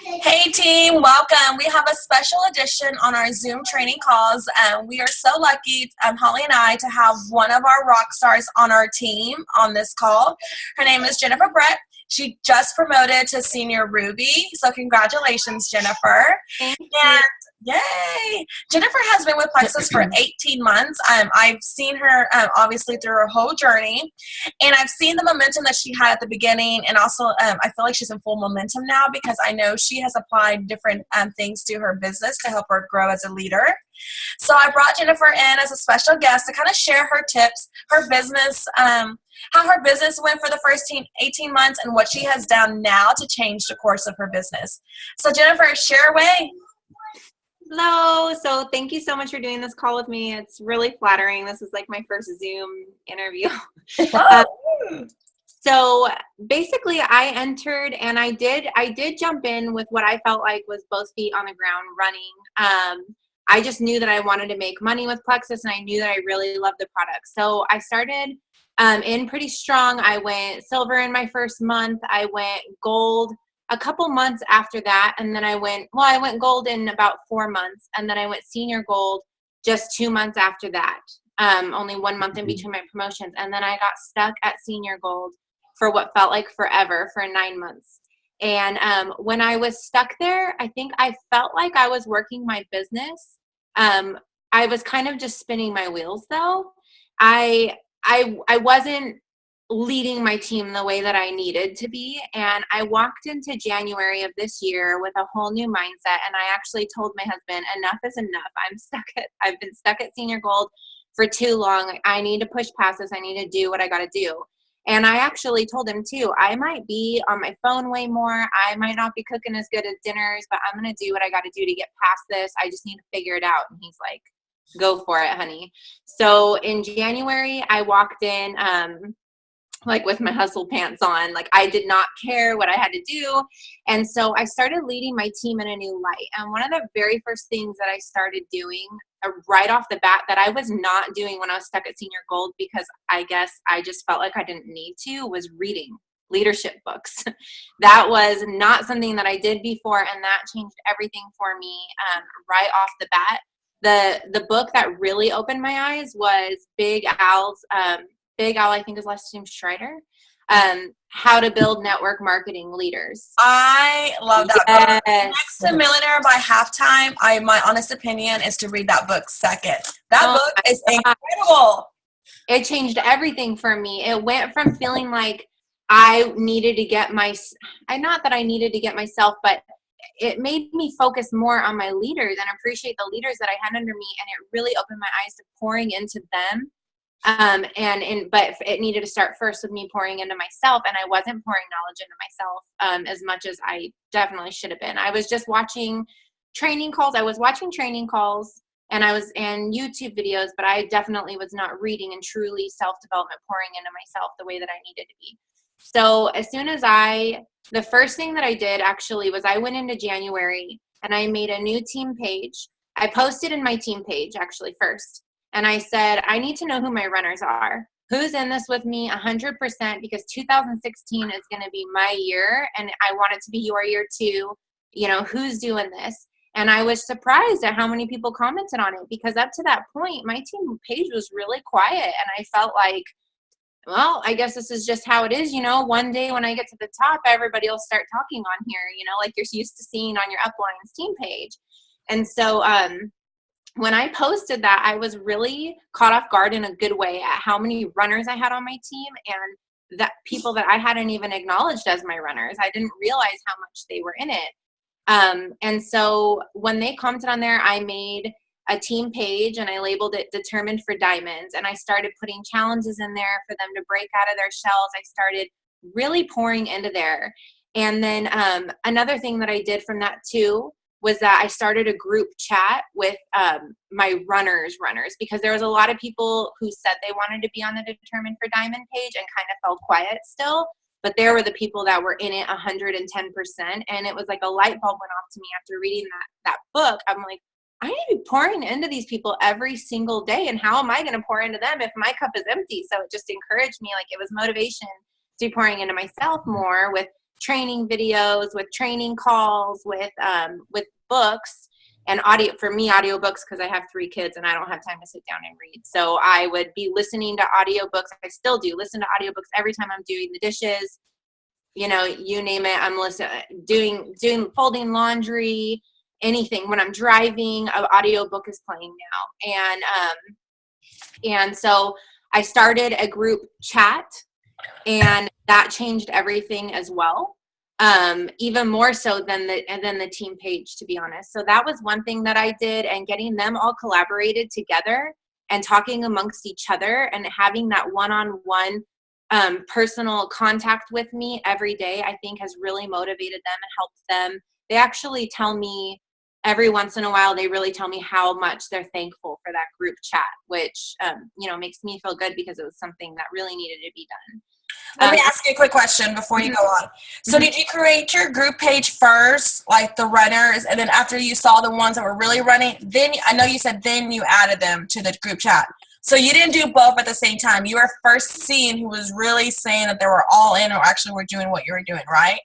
Hey team, welcome. We have a special edition on our Zoom training calls. We are so lucky, Holly and I, to have one of our rock stars on our team on this call. Her name is Jennifer Brett. She just promoted to Senior Ruby, so congratulations, Jennifer. Thank you. And yay! Jennifer has been with Plexus for 18 months. I've seen her obviously through her whole journey, and I've seen the momentum that she had at the beginning, and also I feel like she's in full momentum now because I know she has applied different things to her business to help her grow as a leader. So I brought Jennifer in as a special guest to kind of share her tips, her business, how her business went for the first 18 months, and what she has done now to change the course of her business. So Jennifer, share away. Hello. So thank you so much for doing this call with me. It's really flattering. This is like my first Zoom interview. So basically I entered and I did jump in with what I felt like was both feet on the ground running. I just knew that I wanted to make money with Plexus, and I knew that I really loved the product. So I started in pretty strong. I went silver in my first month. I went gold a couple months after that, and then I went gold in about 4 months, and then I went senior gold just 2 months after that. Only 1 month in between my promotions, and then I got stuck at senior gold for what felt like forever, for 9 months. And when I was stuck there, I think I felt like I was working my business. I was kind of just spinning my wheels, though. I wasn't leading my team the way that I needed to be. And I walked into January of this year with a whole new mindset. And I actually told my husband, enough is enough. I've been stuck at senior gold for too long. I need to push past this. I need to do what I got to do. And I actually told him too, I might be on my phone way more. I might not be cooking as good as dinners, but I'm going to do what I got to do to get past this. I just need to figure it out. And he's like, go for it, honey. So in January, I walked in, like with my hustle pants on. Like, I did not care what I had to do. And so I started leading my team in a new light. And one of the very first things that I started doing right off the bat that I was not doing when I was stuck at senior gold, because I guess I just felt like I didn't need to, was reading leadership books. That was not something that I did before. And that changed everything for me right off the bat. The book that really opened my eyes was Big Al, I think his last name Schreider, How to Build Network Marketing Leaders. I love that book. Next to Millionaire by Halftime, my honest opinion is to read that book second. That book is incredible. It changed everything for me. It went from feeling like I needed to get not that I needed to get myself, but it made me focus more on my leaders and appreciate the leaders that I had under me. And it really opened my eyes to pouring into them. But it needed to start first with me pouring into myself, and I wasn't pouring knowledge into myself as much as I definitely should have been. I was just watching training calls. And I was in YouTube videos, but I definitely was not reading and truly self-development, pouring into myself the way that I needed to be. So as soon as the first thing that I did actually was I went into January and I made a new team page. I posted in my team page actually first. And I said, I need to know who my runners are. Who's in this with me 100%, because 2016 is going to be my year, and I want it to be your year too. You know, who's doing this? And I was surprised at how many people commented on it, because up to that point, my team page was really quiet. And I felt like, well, I guess this is just how it is. You know, one day when I get to the top, everybody will start talking on here, you know, like you're used to seeing on your uplines team page. And so, when I posted that, I was really caught off guard in a good way at how many runners I had on my team, and that people that I hadn't even acknowledged as my runners. I didn't realize how much they were in it. And so when they commented on there, I made a team page and I labeled it Determined for Diamonds. And I started putting challenges in there for them to break out of their shells. I started really pouring into there. And then another thing that I did from that too was that I started a group chat with my runners, because there was a lot of people who said they wanted to be on the Determined for Diamond page and kind of felt quiet still, but there were the people that were in it 110%. And it was like a light bulb went off to me after reading that book. I'm like, I need to be pouring into these people every single day. And how am I going to pour into them if my cup is empty? So it just encouraged me. Like, it was motivation to be pouring into myself more with training videos, with training calls, with books and audio. For me, audiobooks, because I have 3 kids and I don't have time to sit down and read. So I would be listening to audiobooks. I still do listen to audiobooks every time I'm doing the dishes. You know, you name it, I'm listening, doing folding laundry, anything. When I'm driving, an audiobook is playing now. And so I started a group chat, and that changed everything as well. Even more so than the team page, to be honest. So that was one thing that I did, and getting them all collaborated together and talking amongst each other and having that one-on-one personal contact with me every day, I think has really motivated them and helped them. They actually tell me every once in a while, they really tell me how much they're thankful for that group chat, which, makes me feel good because it was something that really needed to be done. Let me ask you a quick question before you go on. So did you create your group page first, like the runners, and then after you saw the ones that were really running, then I know you said then you added them to the group chat. So you didn't do both at the same time. You were first seeing who was really saying that they were all in or actually were doing what you were doing, right?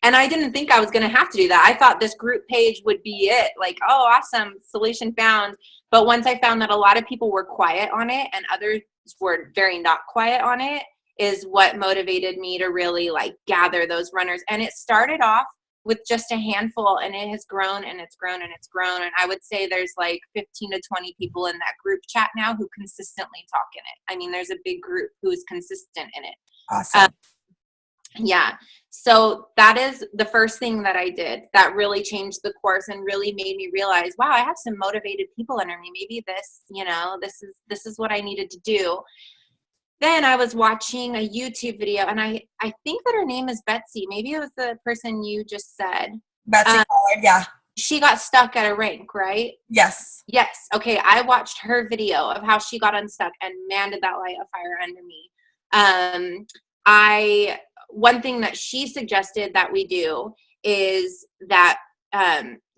And I didn't think I was going to have to do that. I thought this group page would be it. Like, oh, awesome, solution found. But once I found that a lot of people were quiet on it and others were very not quiet on it, is what motivated me to really like gather those runners. And it started off with just a handful, and it has grown and it's grown and it's grown. And I would say there's like 15 to 20 people in that group chat now who consistently talk in it. I mean, there's a big group who's consistent in it. Awesome. Yeah. So that is the first thing that I did that really changed the course and really made me realize, wow, I have some motivated people under me. Maybe this is what I needed to do. Then I was watching a YouTube video, and I think that her name is Betsy. Maybe it was the person you just said. Betsy Pollard, yeah. She got stuck at a rank, right? Yes. Yes. Okay. I watched her video of how she got unstuck, and man, did that light a fire under me. One thing that she suggested that we do is that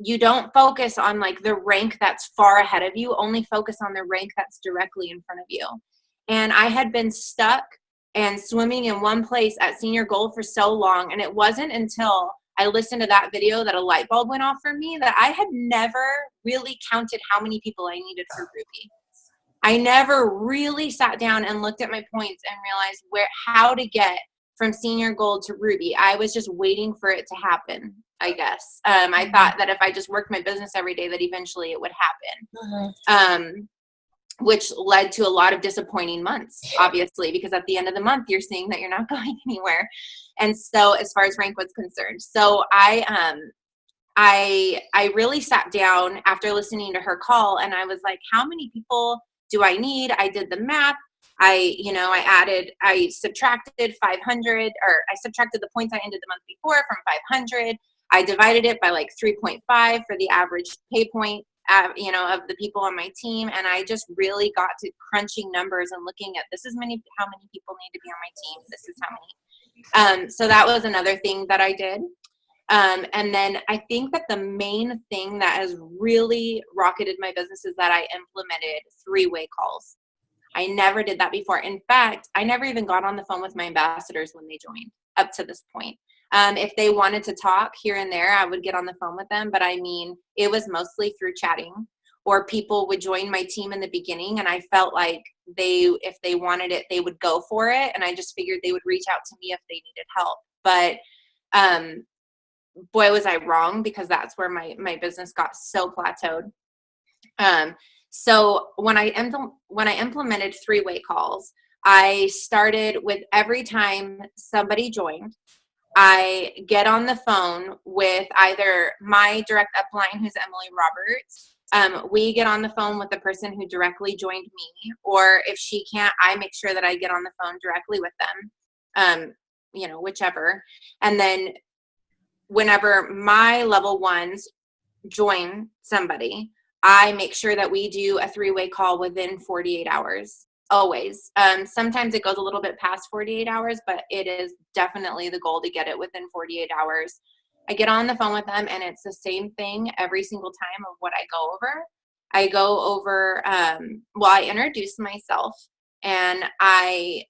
you don't focus on like the rank that's far ahead of you, only focus on the rank that's directly in front of you. And I had been stuck and swimming in one place at Senior Gold for so long, and it wasn't until I listened to that video that a light bulb went off for me that I had never really counted how many people I needed for Ruby. I never really sat down and looked at my points and realized how to get from Senior Gold to Ruby. I was just waiting for it to happen, I guess. I thought that if I just worked my business every day, that eventually it would happen. Which led to a lot of disappointing months, obviously, because at the end of the month, you're seeing that you're not going anywhere. And so as far as rank was concerned, so I really sat down after listening to her call, and I was like, how many people do I need? I did the math. I subtracted 500, or I subtracted the points I ended the month before from 500. I divided it by like 3.5 for the average pay point, of the people on my team. And I just really got to crunching numbers and looking at how many people need to be on my team. This is how many. So that was another thing that I did. And then I think that the main thing that has really rocketed my business is that I implemented 3-way calls. I never did that before. In fact, I never even got on the phone with my ambassadors when they joined up to this point. If they wanted to talk here and there, I would get on the phone with them. But I mean, it was mostly through chatting, or people would join my team in the beginning, and I felt like if they wanted it, they would go for it. And I just figured they would reach out to me if they needed help. But boy, was I wrong, because that's where my business got so plateaued. So when I implemented 3-way calls, I started with every time somebody joined, I get on the phone with either my direct upline, who's Emily Roberts. We get on the phone with the person who directly joined me, or if she can't, I make sure that I get on the phone directly with them, whichever. And then whenever my level ones join somebody, I make sure that we do a 3-way call within 48 hours, always. Sometimes it goes a little bit past 48 hours, but it is definitely the goal to get it within 48 hours. I get on the phone with them, and it's the same thing every single time of what I go over. I go over, I introduce myself. And I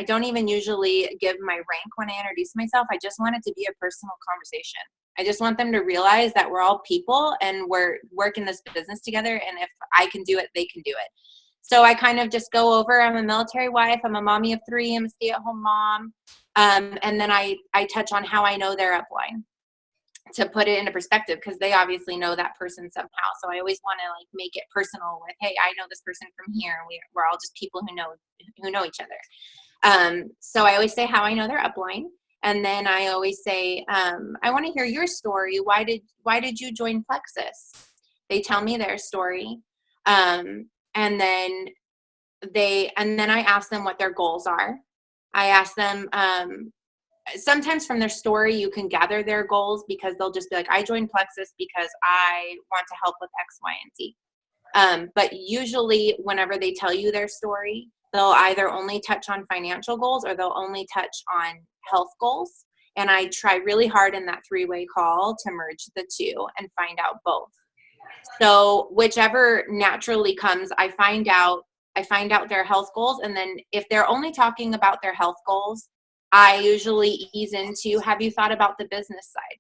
don't even usually give my rank when I introduce myself. I just want it to be a personal conversation. I just want them to realize that we're all people and we're working this business together. And if I can do it, they can do it. So I kind of just go over, I'm a military wife, I'm a mommy of 3, I'm a stay-at-home mom. And then I touch on how I know their upline to put it into perspective, because they obviously know that person somehow. So I always want to like make it personal with, hey, I know this person from here. We're all just people who know each other. So I always say how I know their upline. And then I always say, I want to hear your story. Why did you join Plexus? They tell me their story. And then I ask them what their goals are. I ask them, sometimes from their story, you can gather their goals, because they'll just be like, I joined Plexus because I want to help with X, Y, and Z. But usually whenever they tell you their story, they'll either only touch on financial goals or they'll only touch on health goals. And I try really hard in that 3-way call to merge the two and find out both. So whichever naturally comes, I find out their health goals. And then if they're only talking about their health goals, I usually ease into, have you thought about the business side?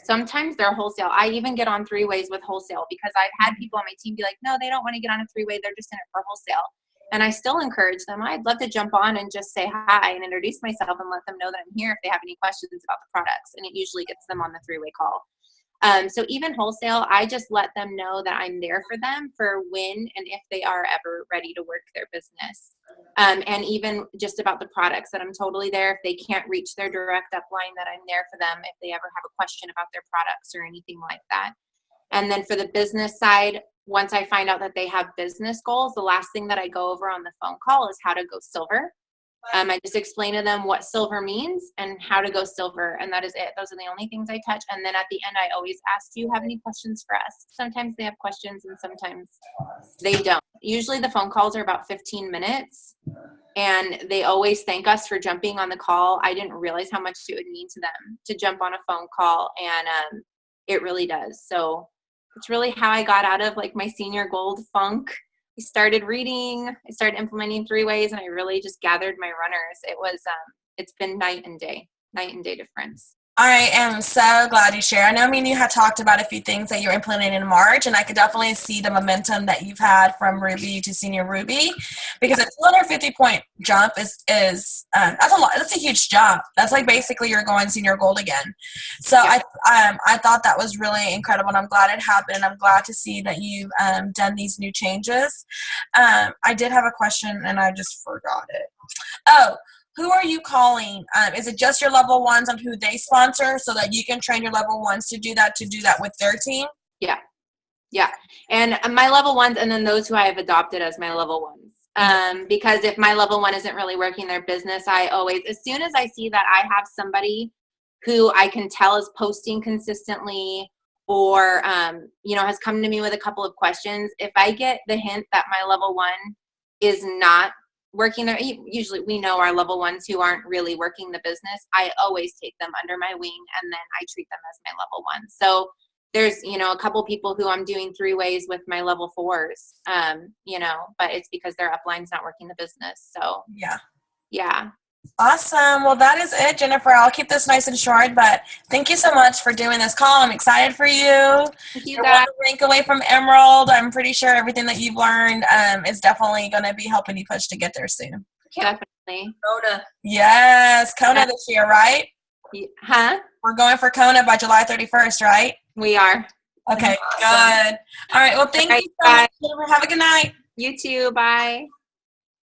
Sometimes they're wholesale. I even get on 3-ways with wholesale, because I've had people on my team be like, no, they don't want to get on a 3-way. They're just in it for wholesale. And I still encourage them. I'd love to jump on and just say hi and introduce myself and let them know that I'm here if they have any questions about the products. And it usually gets them on the 3-way call. So even wholesale, I just let them know that I'm there for them for when and if they are ever ready to work their business. And even just about the products, that I'm totally there. If they can't reach their direct upline, that I'm there for them if they ever have a question about their products or anything like that. And then for the business side, once I find out that they have business goals, the last thing that I go over on the phone call is how to go silver. I just explain to them what silver means and how to go silver, and that is it. Those are the only things I touch. And then at the end, I always ask, do you have any questions for us? Sometimes they have questions and sometimes they don't. Usually the phone calls are about 15 minutes, and they always thank us for jumping on the call. I didn't realize how much it would mean to them to jump on a phone call, and it really does. So it's really how I got out of like my senior gold funk. I started reading, I started implementing 3-ways, and I really just gathered my runners. It's been night and day difference. I am so glad you shared. I know me and you had talked about a few things that you're implementing in March, and I could definitely see the momentum that you've had from Ruby to Senior Ruby, because a 250-point jump is that's a lot. That's a huge jump. That's like basically you're going Senior Gold again. So yeah. I thought that was really incredible, and I'm glad it happened, and I'm glad to see that you've done these new changes. I did have a question, and I just forgot it. Oh. Who are you calling? Is it just your level 1s on who they sponsor, so that you can train your level 1s to do that with their team? Yeah. And my level 1s, and then those who I have adopted as my level 1s. Because if my level 1 isn't really working their business, I always, as soon as I see that I have somebody who I can tell is posting consistently or, has come to me with a couple of questions, if I get the hint that my level 1 is not working there, usually we know our level 1s who aren't really working the business, I always take them under my wing, and then I treat them as my level 1. So there's, a couple people who I'm doing 3-ways with my level 4s, but it's because their upline's not working the business. So yeah. Awesome. Well, that is it, Jennifer. I'll keep this nice and short, but thank you so much for doing this call. I'm excited for you. Thank you, You're 1 rank away from Emerald. I'm pretty sure everything that you've learned is definitely going to be helping you push to get there soon. Definitely. Kona. Yes, Kona this year, right? Huh? We're going for Kona by July 31st, right? We are. Okay, awesome. Good. All right, well, thank you so much, Jennifer. Have a good night. You too. Bye.